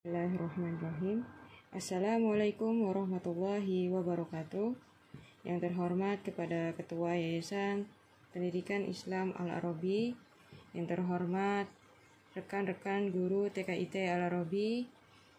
Bismillahirrahmanirrahim. Assalamualaikum warahmatullahi wabarakatuh. Yang terhormat kepada Ketua Yayasan Pendidikan Islam Al-Arabi, yang terhormat rekan-rekan guru TKIT Al-Arabi,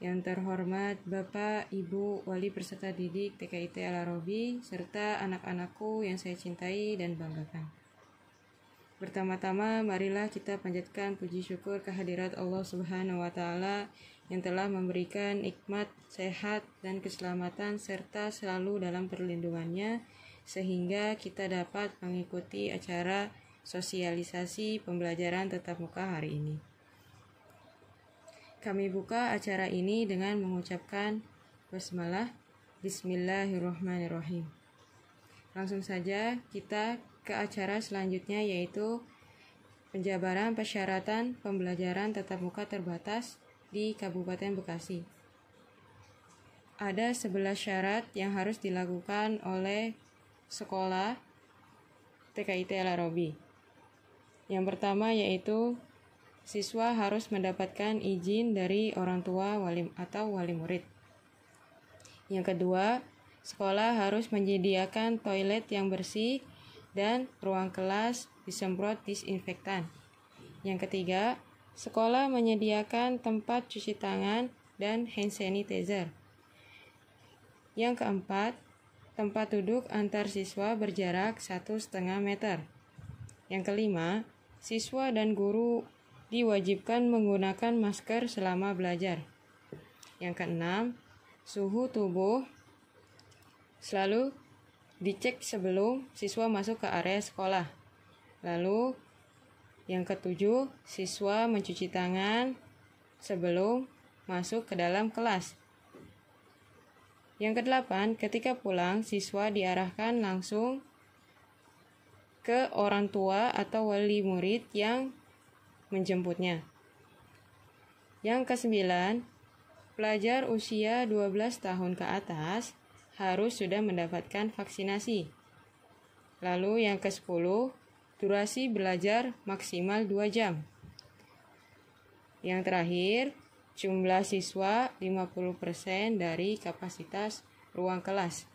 yang terhormat Bapak, Ibu, Wali Peserta Didik TKIT Al-Arabi, serta anak-anakku yang saya cintai dan banggakan. Pertama-tama, marilah kita panjatkan puji syukur kehadirat Allah Subhanahu wa Ta'ala yang telah memberikan nikmat, sehat, dan keselamatan serta selalu dalam perlindungannya, sehingga kita dapat mengikuti acara sosialisasi pembelajaran tatap muka hari ini. Kami buka acara ini dengan mengucapkan basmalah, Bismillahirrahmanirrahim. Langsung saja kita ke acara selanjutnya, yaitu penjabaran persyaratan pembelajaran tatap muka terbatas di Kabupaten Bekasi. Ada 11 syarat yang harus dilakukan oleh sekolah TKIT Al-Arabi. Yang pertama yaitu siswa harus mendapatkan izin dari orang tua atau wali murid. Yang kedua, sekolah harus menyediakan toilet yang bersih dan ruang kelas disemprot disinfektan. Yang ketiga, sekolah menyediakan tempat cuci tangan dan hand sanitizer. Yang keempat, tempat duduk antar siswa berjarak 1,5 meter. Yang kelima, siswa dan guru diwajibkan menggunakan masker selama belajar. Yang keenam, suhu tubuh selalu dicek sebelum siswa masuk ke area sekolah. Lalu, yang ketujuh, siswa mencuci tangan sebelum masuk ke dalam kelas. Yang kedelapan, ketika pulang, siswa diarahkan langsung ke orang tua atau wali murid yang menjemputnya. Yang kesembilan, pelajar usia 12 tahun ke atas harus sudah mendapatkan vaksinasi. Lalu yang ke-10, durasi belajar maksimal 2 jam. Yang terakhir, jumlah siswa 50% dari kapasitas ruang kelas.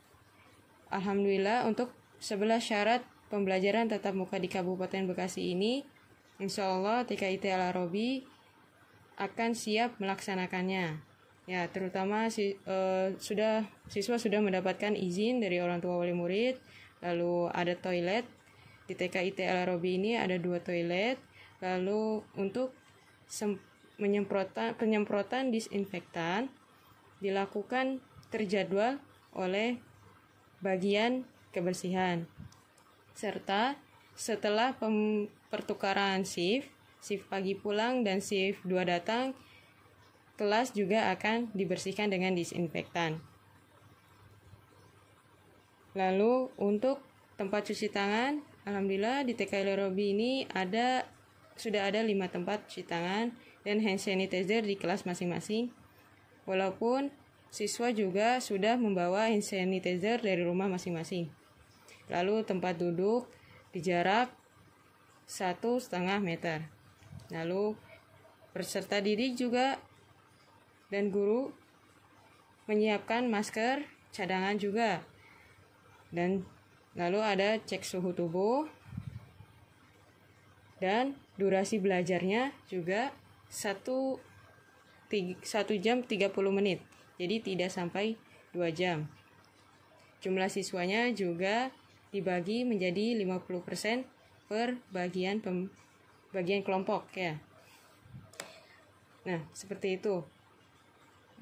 Alhamdulillah, untuk 11 syarat pembelajaran tatap muka di Kabupaten Bekasi ini, insya Allah TKIT Al-Arabi akan siap melaksanakannya. Ya, terutama siswa sudah mendapatkan izin dari orang tua wali murid. Lalu ada toilet di TKIT Al-Arabi ini, ada 2 toilet. Lalu untuk penyemprotan disinfektan dilakukan terjadwal oleh bagian kebersihan. Serta setelah pertukaran shift pagi pulang dan shift 2 datang, kelas juga akan dibersihkan dengan disinfektan. Lalu untuk tempat cuci tangan, alhamdulillah di TKIT Al-Arabi ini sudah ada 5 tempat cuci tangan dan hand sanitizer di kelas masing-masing. Walaupun siswa juga sudah membawa hand sanitizer dari rumah masing-masing. Lalu tempat duduk di jarak 1,5 meter. Lalu peserta didik juga dan guru menyiapkan masker cadangan juga. Dan lalu ada cek suhu tubuh dan durasi belajarnya juga 1 jam 30 menit. Jadi tidak sampai 2 jam. Jumlah siswanya juga dibagi menjadi 50% per bagian kelompok ya. Nah, seperti itu.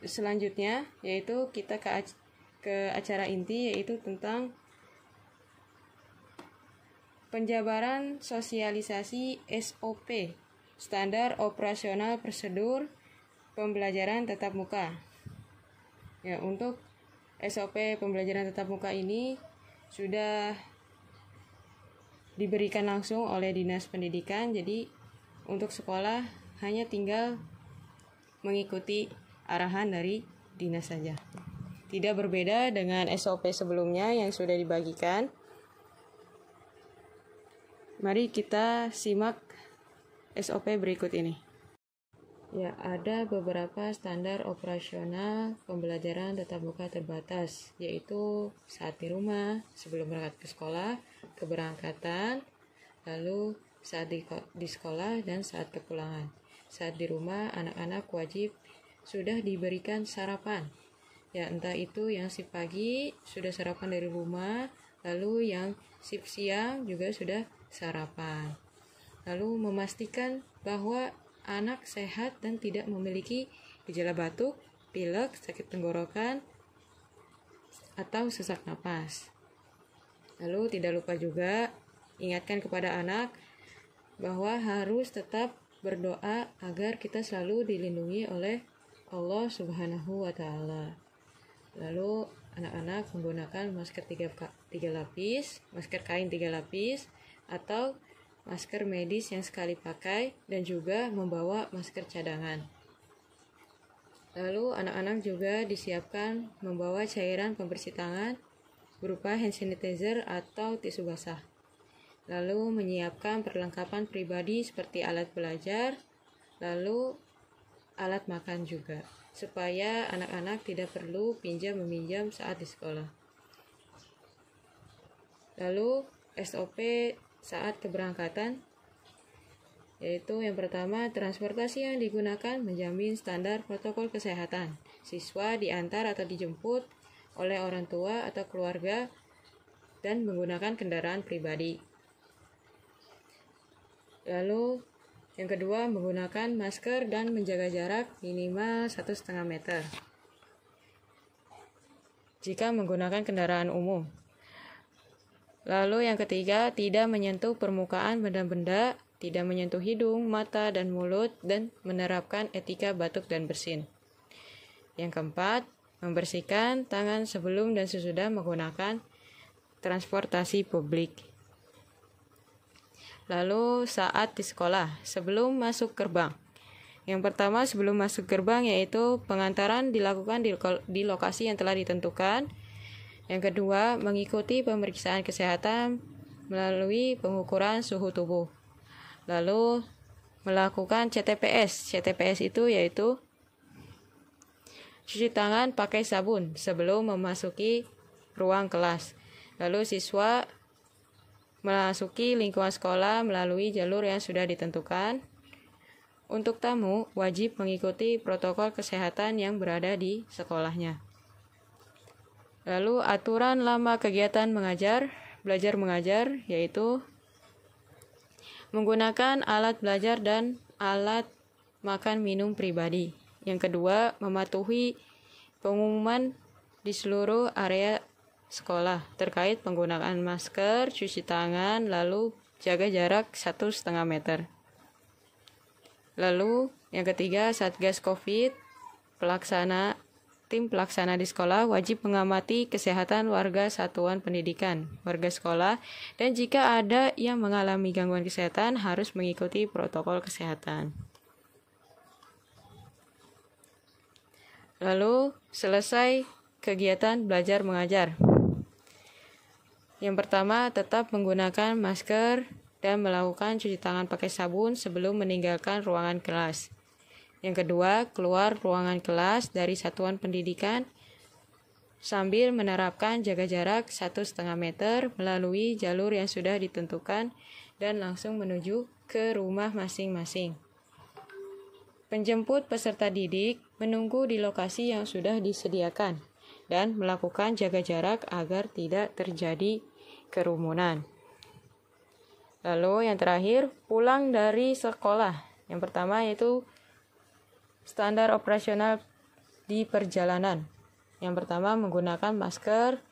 Selanjutnya yaitu kita ke acara inti, yaitu tentang penjabaran sosialisasi SOP, Standar Operasional Prosedur Pembelajaran Tatap Muka. Ya, untuk SOP pembelajaran tatap muka ini sudah diberikan langsung oleh Dinas Pendidikan, jadi untuk sekolah hanya tinggal mengikuti arahan dari dinas saja. Tidak berbeda dengan SOP sebelumnya yang sudah dibagikan. Mari kita simak SOP berikut ini. Ya, ada beberapa standar operasional pembelajaran tatap muka terbatas, yaitu saat di rumah, sebelum berangkat ke sekolah, keberangkatan, lalu saat di sekolah, dan saat kepulangan. Saat di rumah, anak-anak wajib sudah diberikan sarapan. Ya, entah itu yang shift pagi sudah sarapan dari rumah, lalu yang shift siang juga sudah sarapan. Lalu memastikan bahwa anak sehat dan tidak memiliki gejala batuk, pilek, sakit tenggorokan, atau sesak napas. Lalu tidak lupa juga ingatkan kepada anak bahwa harus tetap berdoa agar kita selalu dilindungi oleh Allah Subhanahu wa Ta'ala. Lalu anak-anak menggunakan masker 3 lapis, masker kain 3 lapis, atau masker medis yang sekali pakai, dan juga membawa masker cadangan. Lalu anak-anak juga disiapkan membawa cairan pembersih tangan berupa hand sanitizer atau tisu basah. Lalu menyiapkan perlengkapan pribadi seperti alat belajar, lalu alat makan juga, supaya anak-anak tidak perlu pinjam-meminjam saat di sekolah. Lalu SOP saat keberangkatan, yaitu yang pertama, transportasi yang digunakan menjamin standar protokol kesehatan. Siswa diantar atau dijemput oleh orang tua atau keluarga dan menggunakan kendaraan pribadi. Lalu yang kedua, menggunakan masker dan menjaga jarak minimal 1,5 meter jika menggunakan kendaraan umum. Lalu yang ketiga, tidak menyentuh permukaan benda-benda, tidak menyentuh hidung, mata, dan mulut, dan menerapkan etika batuk dan bersin. Yang keempat, membersihkan tangan sebelum dan sesudah menggunakan transportasi publik. Lalu saat di sekolah, sebelum masuk gerbang. Yang pertama, sebelum masuk gerbang yaitu pengantaran dilakukan di lokasi yang telah ditentukan. Yang kedua, mengikuti pemeriksaan kesehatan melalui pengukuran suhu tubuh. Lalu melakukan CTPS. CTPS itu yaitu cuci tangan pakai sabun sebelum memasuki ruang kelas. Lalu siswa memasuki lingkungan sekolah melalui jalur yang sudah ditentukan. Untuk tamu, wajib mengikuti protokol kesehatan yang berada di sekolahnya. Lalu aturan lama kegiatan belajar mengajar, yaitu menggunakan alat belajar dan alat makan minum pribadi. Yang kedua, mematuhi pengumuman di seluruh area sekolah terkait penggunaan masker, cuci tangan, lalu jaga jarak 1,5 meter. Lalu yang ketiga, Satgas COVID, tim pelaksana di sekolah wajib mengamati kesehatan warga satuan pendidikan, warga sekolah, dan jika ada yang mengalami gangguan kesehatan harus mengikuti protokol kesehatan. Lalu selesai kegiatan belajar mengajar. Yang pertama, tetap menggunakan masker dan melakukan cuci tangan pakai sabun sebelum meninggalkan ruangan kelas. Yang kedua, keluar ruangan kelas dari satuan pendidikan sambil menerapkan jaga jarak 1,5 meter melalui jalur yang sudah ditentukan dan langsung menuju ke rumah masing-masing. Penjemput peserta didik menunggu di lokasi yang sudah disediakan dan melakukan jaga jarak agar tidak terjadi kerumunan. Lalu yang terakhir, pulang dari sekolah. Yang pertama yaitu standar operasional di perjalanan. Yang pertama, menggunakan masker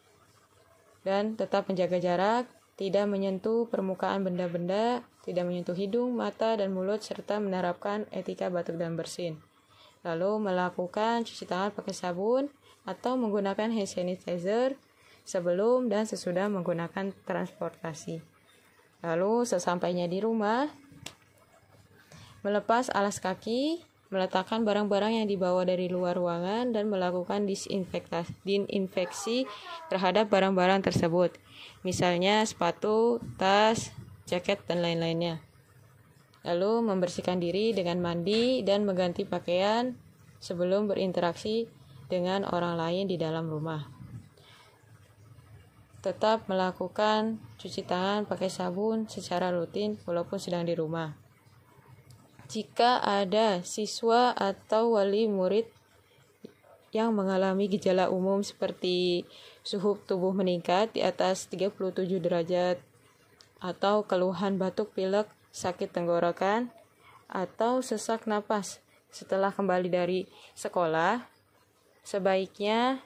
dan tetap menjaga jarak, tidak menyentuh permukaan benda-benda, tidak menyentuh hidung, mata, dan mulut, serta menerapkan etika batuk dan bersin. Lalu melakukan cuci tangan pakai sabun atau menggunakan hand sanitizer sebelum dan sesudah menggunakan transportasi. Lalu sesampainya di rumah, melepas alas kaki, meletakkan barang-barang yang dibawa dari luar ruangan dan melakukan disinfeksi terhadap barang-barang tersebut. Misalnya sepatu, tas, jaket, dan lain-lainnya. Lalu membersihkan diri dengan mandi dan mengganti pakaian sebelum berinteraksi dengan orang lain di dalam rumah. Tetap melakukan cuci tangan pakai sabun secara rutin walaupun sedang di rumah. Jika ada siswa atau wali murid yang mengalami gejala umum seperti suhu tubuh meningkat di atas 37 derajat, atau keluhan batuk pilek, sakit tenggorokan, atau sesak napas setelah kembali dari sekolah, sebaiknya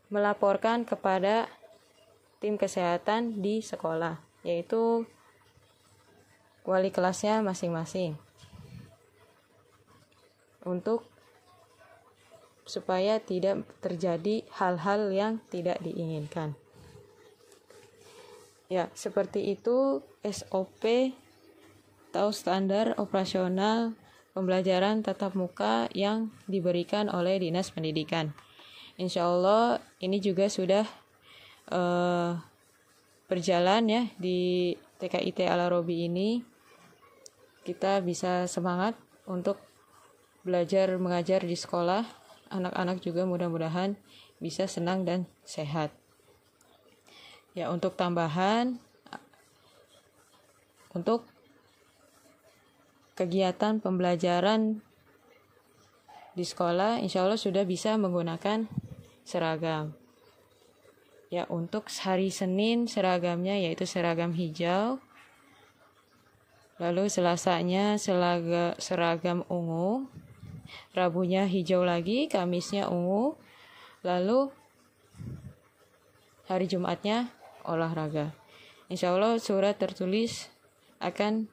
melaporkan kepada tim kesehatan di sekolah, yaitu wali kelasnya masing-masing, untuk supaya tidak terjadi hal-hal yang tidak diinginkan. Ya, seperti itu SOP atau standar operasional pembelajaran tatap muka yang diberikan oleh Dinas Pendidikan. Insya Allah ini juga sudah berjalan ya di TKIT Al-Arabi ini. Kita bisa semangat untuk belajar mengajar di sekolah. Anak-anak juga mudah-mudahan bisa senang dan sehat. Ya, untuk tambahan, untuk kegiatan pembelajaran di sekolah, insya Allah sudah bisa menggunakan seragam. Ya, untuk hari Senin seragamnya yaitu seragam hijau. Lalu Selasanya seragam ungu. Rabunya hijau lagi, Kamisnya ungu, lalu hari Jumatnya olahraga. Insya Allah surat tertulis akan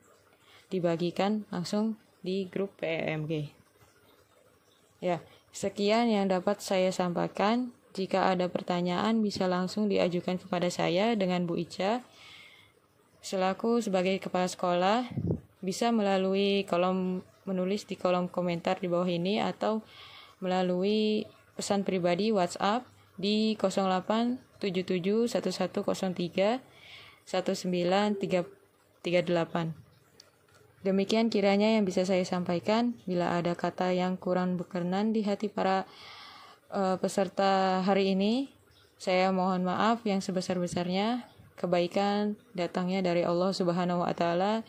dibagikan langsung di grup PMG. Ya, sekian yang dapat saya sampaikan. Jika ada pertanyaan bisa langsung diajukan kepada saya dengan Bu Ica. Selaku sebagai kepala sekolah, bisa melalui menulis di kolom komentar di bawah ini atau melalui pesan pribadi WhatsApp di 087711031938. Demikian kiranya yang bisa saya sampaikan. Bila ada kata yang kurang berkenan di hati para peserta hari ini, saya mohon maaf yang sebesar-besarnya. Kebaikan datangnya dari Allah Subhanahu wa Ta'ala,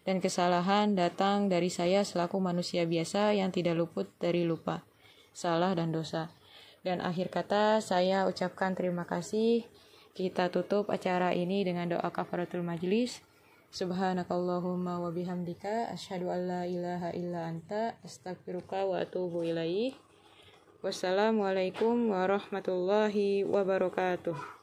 dan kesalahan datang dari saya selaku manusia biasa yang tidak luput dari lupa, salah, dan dosa. Dan akhir kata saya ucapkan terima kasih. Kita tutup acara ini dengan doa kafaratul majlis. Subhanakallahumma wa bihamdika asyhadu an la ilaha illa anta astaghfiruka wa atubu ilaih. Wassalamualaikum warahmatullahi wabarakatuh.